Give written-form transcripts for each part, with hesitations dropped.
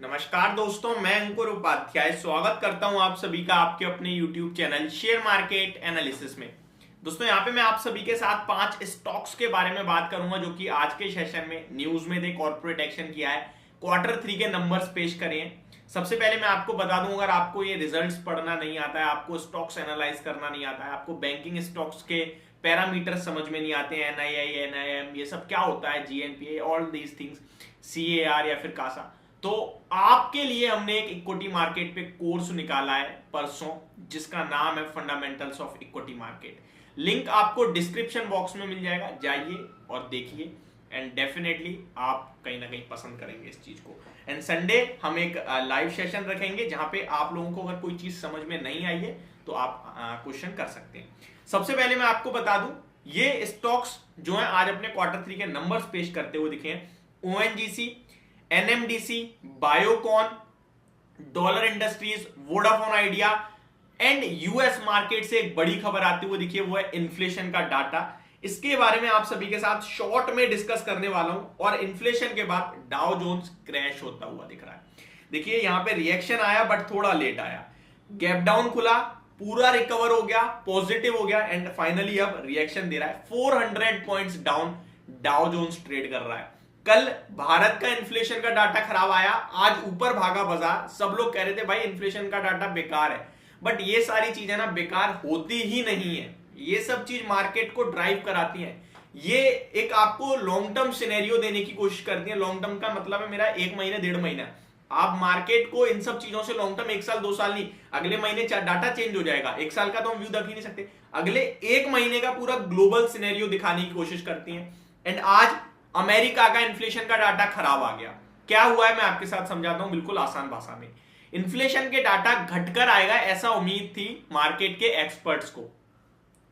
नमस्कार दोस्तों, मैं अंकुर उपाध्याय स्वागत करता हूं आप सभी का आपके अपने YouTube channel share market analysis में। दोस्तों यहां पे मैं आप सभी के साथ 5 स्टॉक्स के बारे में बात करूंगा जो कि आज के सेशन में न्यूज में दे कॉर्पोरेट एक्शन किया है, Q3 के नंबर्स पेश करे हैं। सबसे पहले मैं आपको बता दूं, अगर आपको ये रिजल्ट्स पढ़ना नहीं आता है, आपको स्टॉक्स एनालाइज करना नहीं आता है, आपको बैंकिंग स्टॉक्स के पैरामीटर समझ में नहीं आते हैं, NII NIM ये सब क्या होता है, GNPA all these things, CAR या फिर कासा, तो आपके लिए हमने एक इक्विटी मार्केट पे कोर्स निकाला है परसों, जिसका नाम है fundamentals of equity market. Link आपको डिस्क्रिप्शन बॉक्स में मिल जाएगा, जाइए और देखिए एंड डेफिनेटली आप कहीं ना कहीं पसंद करेंगे इस चीज को। एंड संडे हम एक लाइव सेशन रखेंगे जहां पे आप लोगों को अगर कोई चीज समझ में नहीं आई है तो आप क्वेश्चन कर सकते हैं। सबसे पहले मैं आपको बता दूं, ये स्टॉक्स जो है आज अपने Q3 के नंबर्स पेश करते हुए दिखे हैं। ONGC, NMDC, Biocon, dollar industries, Vodafone idea and US market से एक बड़ी खबर आती हुई दिखी है, वो है इन्फ्लेशन का डाटा। इसके बारे में आप सभी के साथ शॉर्ट में डिस्कस करने वाला हूं। और इन्फ्लेशन के बाद डाउ जोन्स क्रैश होता हुआ दिख रहा है। देखिए यहां पे रिएक्शन आया बट थोड़ा लेट आया, गैप डाउन खुला, पूरा रिकवर हो गया, पॉजिटिव हो गया एंड फाइनली अब रिएक्शन दे रहा है। 400 points down Dow Jones trade कर रहा है। कल भारत का इन्फ्लेशन का डाटा खराब आया, आज ऊपर भागा बाजार। सब लोग कह रहे थे भाई इन्फ्लेशन का डाटा बेकार है, बट ये सारी चीजें ना बेकार होती ही नहीं है। ये सब चीज मार्केट को ड्राइव कराती है। ये एक आपको लॉन्ग टर्म सिनेरियो देने की कोशिश करती है। लॉन्ग टर्म का मतलब है मेरा 1 महीने 1.5 महीना। आप मार्केट को इन सब चीजों से लॉन्ग टर्म 1 साल 2 साल नहीं, अगले महीने डाटा चेंज हो जाएगा। 1 साल का तो हम व्यू देख ही नहीं सकते, अगले 1 महीने का पूरा ग्लोबल सिनेरियो दिखाने की कोशिश करती है। एंड आज अमेरिका का इन्फ्लेशन का डाटा खराब आ गया। क्या हुआ है मैं आपके साथ समझाता हूं बिल्कुल आसान भाषा में। इन्फ्लेशन के डाटा घटकर आएगा ऐसा उम्मीद थी मार्केट के एक्सपर्ट्स को।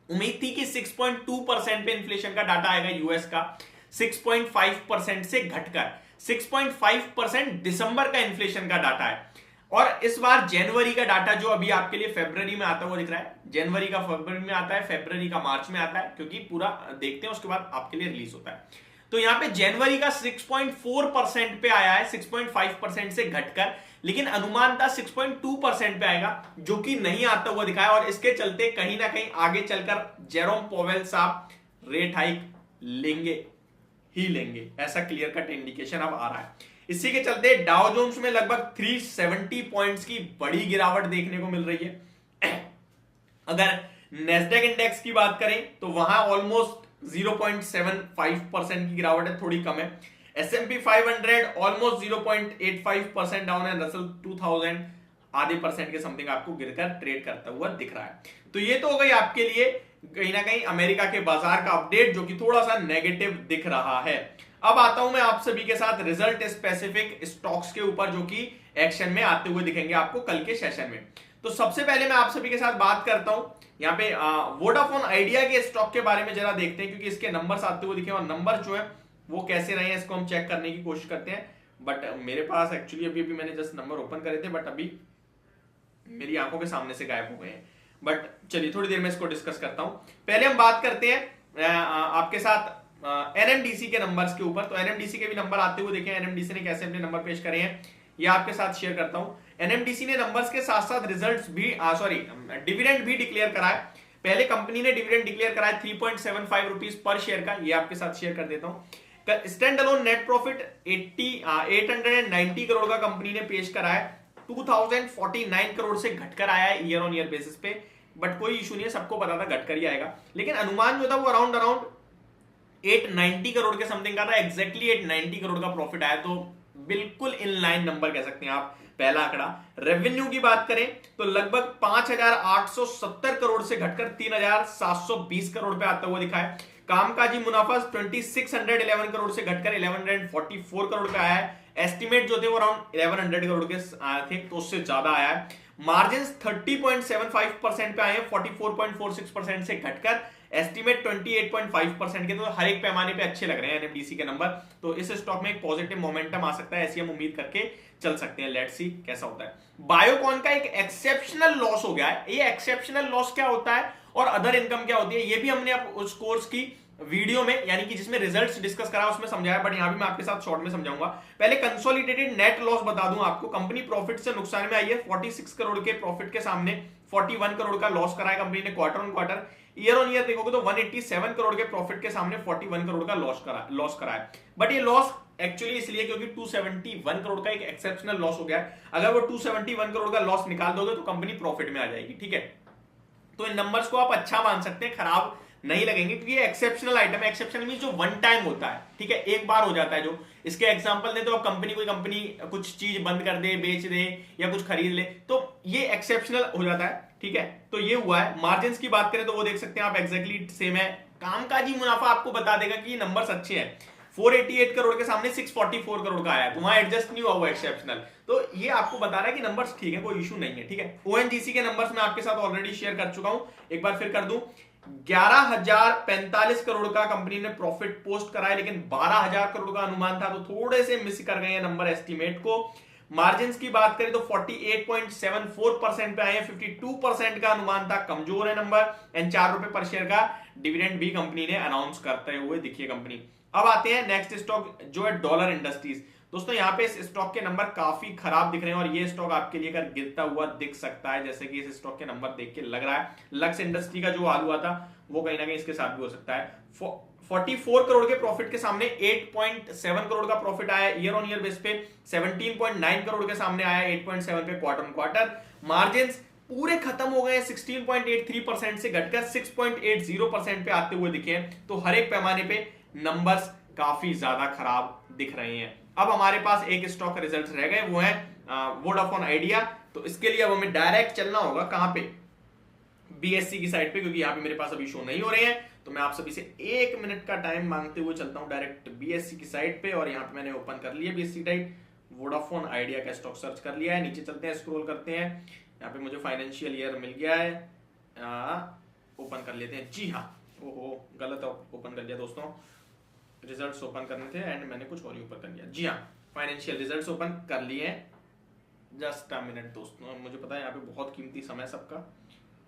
उम्मीद थी कि 6.2% पे इन्फ्लेशन का डाटा आएगा यूएस का, 6.5% से घटकर 6.5% दिसंबर का इन्फ्लेशन का डाटा है। और इस बार जनवरी का डाटा जो अभी आपके लिए फरवरी में आता हुआ दिख रहा है, जनवरी का फरवरी में आता है, फरवरी का मार्च में आता है, क्योंकि पूरा देखते हैं उसके बाद आपके लिए रिलीज होता है। तो यहां पे जनवरी का 6.4% पे आया है, 6.5% से घटकर, लेकिन अनुमान था 6.2% पे आएगा, जो कि नहीं आता हुआ दिखाया। और इसके चलते कहीं ना कहीं आगे चलकर जेरोम पोवेल साहब रेट हाइक लेंगे ही लेंगे, ऐसा क्लियर कट इंडिकेशन अब आ रहा है। इसी के चलते डाउ जोन्स में लगभग 370 पॉइंट्स की बड़ी गिरावट देखने को मिल रही है। अगर नेस्डेक इंडेक्स की बात करें तो वहां ऑलमोस्ट 0.75% की गिरावट है, थोड़ी कम है। S&P 500 ऑलमोस्ट 0.85% डाउन है। रसल 2000 आधे परसेंट के समथिंग आपको गिरकर ट्रेड करता हुआ दिख रहा है। तो ये तो हो गई आपके लिए कहीं ना कहीं अमेरिका के बाजार का अपडेट, जो कि थोड़ा सा नेगेटिव दिख रहा है। अब आता हूं मैं आप सभी के साथ रिजल्ट स्पेसिफिक स्टॉक्स के ऊपर, जो कि एक्शन में आते हुए दिखेंगे आपको कल के सेशन में। तो सबसे पहले मैं आप सभी के साथ बात करता हूं यहाँ पे वोडाफोन आइडिया के स्टॉक के बारे में जरा देखते हैं, क्योंकि इसके नंबर्स आते हुए दिखे और नंबर जो है वो कैसे रहे हैं इसको हम चेक करने की कोशिश करते हैं। बट मेरे पास एक्चुअली अभी मैंने जस्ट नंबर ओपन करे थे, बट अभी मेरी आंखों के सामने से गायब हो गए हैं। बट चलिए थोड़ी देर में इसको डिस्कस करता हूं। पहले हम बात करते हैं आपके साथ NMDC के नंबर्स के ऊपर। तो NMDC के भी नंबर आते हुए देखें, NMDC ने कैसे अपने नंबर पेश करे हैं ये आपके साथ शेयर करता हूं। NMDC ने नंबर्स के साथ साथ रिजल्ट्स भी डिविडेंड भी डिक्लेयर करा है। पहले कंपनी ने डिविडेंड डिक्लेयर करा है 3.75 रुपीज पर शेयर का, ये आपके साथ शेयर कर देता हूं। Stand alone net profit 890 crore का कंपनी ने पेश करा है, 2049 करोड़ से घटकर आया है ईयर ऑन ईयर बेसिस पे। बट कोई इशू नहीं है, सबको पता था घटकर ही आएगा, लेकिन अनुमान जो था वो अराउंड 890 करोड़ के समथिंग का था। एग्जैक्टली 890 करोड़ का प्रॉफिट आया, तो बिल्कुल इन लाइन नंबर कह सकते हैं आप। पहला आंकड़ा रेवेन्यू की बात करें तो लगभग 5870 करोड़ से घटकर 3720 करोड़ पे आता हुआ दिखा है। कामकाजी मुनाफा 2611 करोड़ से घटकर 1144 करोड़ पे आया है। एस्टिमेट जो थे वो अराउंड 1100 करोड़ के थे, तो उससे ज्यादा आया है। मार्जिन 30.75% पे आए हैं, 44.46% से घटकर एस्टिमेट 28.5% के। तो हर एक पैमाने पे अच्छे लग रहे हैं NMDC के नंबर। तो इस स्टॉक में एक पॉजिटिव मोमेंटम आ सकता है, ऐसी हम उम्मीद करके चल सकते हैं। लेट्स सी कैसा होता है। बायोकॉन का एक एक्सेप्शनल लॉस हो गया है। ये एक्सेप्शनल लॉस क्या होता है और अदर इनकम क्या होती है, ये भी हमने उस कोर्स की वीडियो में यानी कि जिसमें रिजल्ट्स डिस्कस करा उसमें समझाया, बट यहां भी मैं आपके साथ शॉर्ट में समझाऊंगा। पहले कंसोलिडेटेड नेट लॉस बता दूं आपको। कंपनी प्रॉफिट से नुकसान में आई है। 46 करोड़ के प्रॉफिट के सामने 41 करोड़ का लॉस करा है कंपनी ने quarter on quarter. Year on year देखोगे तो 187 करोड़ के प्रॉफिट के सामने 41 करोड़ का लॉस करा है। बट ये लॉस एक्चुअली इसलिए क्योंकि 271 करोड़ का एक एक्सेप्शनल लॉस हो गया है। अगर वो 271 करोड़ का लॉस निकाल दोगे तो कंपनी प्रॉफिट में आ जाएगी, ठीक है। तो इन नंबर्स को आप अच्छा मान सकते हैं, खराब नहीं लगेंगे, क्योंकि ये एक्सेप्शनल आइटम है। एक्सेप्शनल मींस जो वन टाइम होता है, ठीक है, एक बार हो जाता है। जो इसके एग्जांपल दे तो अब कोई कंपनी कुछ चीज बंद कर दे, बेच दे या कुछ खरीद ले, तो ये एक्सेप्शनल हो जाता है, ठीक है। तो ये हुआ है। मार्जिन की बात करें तो वो देख सकते हैं आप, एग्जैक्टली सेम है। कामकाजी मुनाफा आपको बता देगा कि नंबर्स अच्छे हैं। 488 करोड़ के सामने 644 करोड़ का आया, तो वहां एडजस्ट नहीं हुआ वो एक्सेप्शनल। तो ये आपको बता रहा है कि नंबर्स ठीक है, कोई इशू नहीं है, ठीक है। ओएनजीसी के नंबर्स मैं आपके साथ ऑलरेडी शेयर कर चुका हूं, एक बार फिर कर दूं। 11,045 करोड़ का कंपनी ने प्रॉफिट पोस्ट करा है, लेकिन 12,000 करोड़ का अनुमान था, तो थोड़े से मिस कर गए हैं नंबर एस्टिमेट को। मार्जिन की बात करें तो 48.74% पे आए हैं। 52% का अनुमान था, कमजोर है नंबर। एंड 4 रुपए पर शेयर का डिविडेंड भी कंपनी ने अनाउंस करते हुए दिखी है कंपनी। अब आते हैं नेक्स्ट स्टॉक जो है डॉलर इंडस्ट्रीज। दोस्तों यहाँ पे इस स्टॉक के नंबर काफी खराब दिख रहे हैं और ये स्टॉक आपके लिए अगर गिरता हुआ दिख सकता है, जैसे कि इस स्टॉक के नंबर देख के लग रहा है। लक्स इंडस्ट्री का जो हाल हुआ था वो कहीं ना कहीं इसके साथ भी हो सकता है। 44 करोड़ के प्रॉफिट के सामने 8.7 करोड़ का प्रॉफिट आया ईयर ऑन ईयर बेस पे। 17.9 करोड़ के सामने आया 8.7 पे क्वार्टर ऑन क्वार्टर। मार्जिन पूरे खत्म हो गए, 16.83% से घटकर 6.80% पे आते हुए दिखे हैं। तो हर एक पैमाने पे नंबर्स काफी ज्यादा खराब दिख रहे हैं। अब हमारे पास एक स्टॉक का रिजल्ट रह गए, वो है वोडाफोन आइडिया। तो इसके लिए अब हमें डायरेक्ट चलना होगा कहां पे, बीएससी की साइड पे, क्योंकि यहाँ पे मेरे पास अभी शो नहीं हो रहे हैं। तो मैं आप सभी से 1 मिनट का टाइम मांगते हुए चलता हूं डायरेक्ट बीएससी की साइट पे। और यहाँ पे मैंने ओपन कर लिया बीएससी टाइप, वोडाफोन आइडिया का स्टॉक सर्च कर लिया है। नीचे चलते हैं, स्क्रॉल करते हैं, यहाँ पे मुझे फाइनेंशियल ईयर मिल गया है, ओपन कर लेते हैं। जी हाँ, ओहो गलत ओपन कर लिया दोस्तों, रिजल्ट्स ओपन करने थे एंड मैंने कुछ और ही ओपन कर लिया। जी हाँ, फाइनेंशियल रिजल्ट्स ओपन कर लिए हैं। जस्ट अ मिनट दोस्तों, मुझे पता है यहाँ पे बहुत कीमती समय सबका।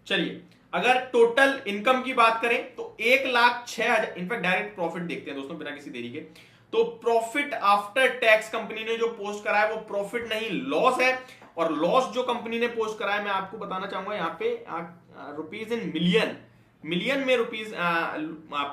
चलिए, अगर टोटल इनकम की बात करें तो 1,06,000, इनफैक्ट डायरेक्ट प्रॉफिट देखते हैं दोस्तों बिना किसी देरी के। तो प्रॉफिट आफ्टर टैक्स कंपनी ने जो पोस्ट करा है वो प्रॉफिट नहीं लॉस है। और लॉस जो कंपनी ने पोस्ट करा है मैं आपको बताना चाहूंगा यहाँ पे रुपीज इन मिलियन में रुपीज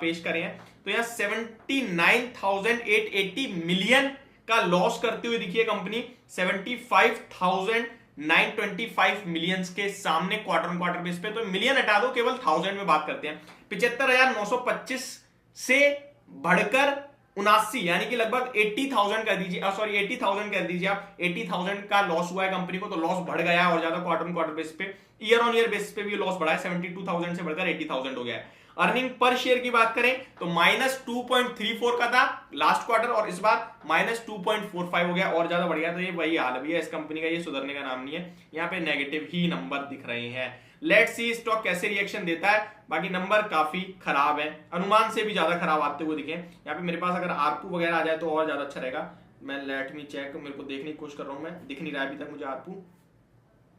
पेश करें हैं। तो यहाँ 79,880 मिलियन का लॉस करते हुए दिखिए कंपनी 75,925 मिलियंस के सामने क्वार्टर ऑन क्वार्टर बेस पे। तो मिलियन हटा दो, केवल 1000 में बात करते हैं। 75,925 से बढ़कर 79, यानी कि लगभग 80,000 कर दीजिए, सॉरी 80,000 कर दीजिए आप। 80,000 का लॉस हुआ है कंपनी को, तो लॉस बढ़ गया है और ज्यादा क्वार्टर ऑन क्वार्टर बेस पे। ईयर ऑन ईयर बेस पे भी लॉस बढ़ा है, 72,000 से बढ़कर 80,000 हो गया है। अर्निंग पर शेयर की बात करें तो -2.34 का था लास्ट क्वार्टर और इस बार -2.45 हो गया, और ज्यादा बढ़ गया। तो ये वही हाल है इस कंपनी का, ये सुधरने का नाम नहीं है। यहाँ पे नेगेटिव ही नंबर दिख रहे हैं। लेट्स सी स्टॉक कैसे रिएक्शन देता है। बाकी नंबर काफी खराब है, अनुमान से भी ज्यादा खराब आते हुए दिखे। यहाँ पे मेरे पास अगर आरपू वगैरह आ जाए तो और ज्यादा अच्छा रहेगा। मैं लेट मी चेक, मेरे को देखने की कोशिश कर रहा हूँ, मैं दिख नहीं रहा है अभी तक मुझे आरपू।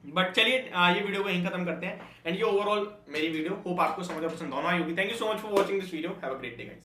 बट चलिए ये वीडियो को यहीं खत्म करते हैं। एंड ये ओवरऑल मेरी वीडियो होप आपको समझ पसंद होना आई होगी। Thank you so much for watching this video. Have a great day guys.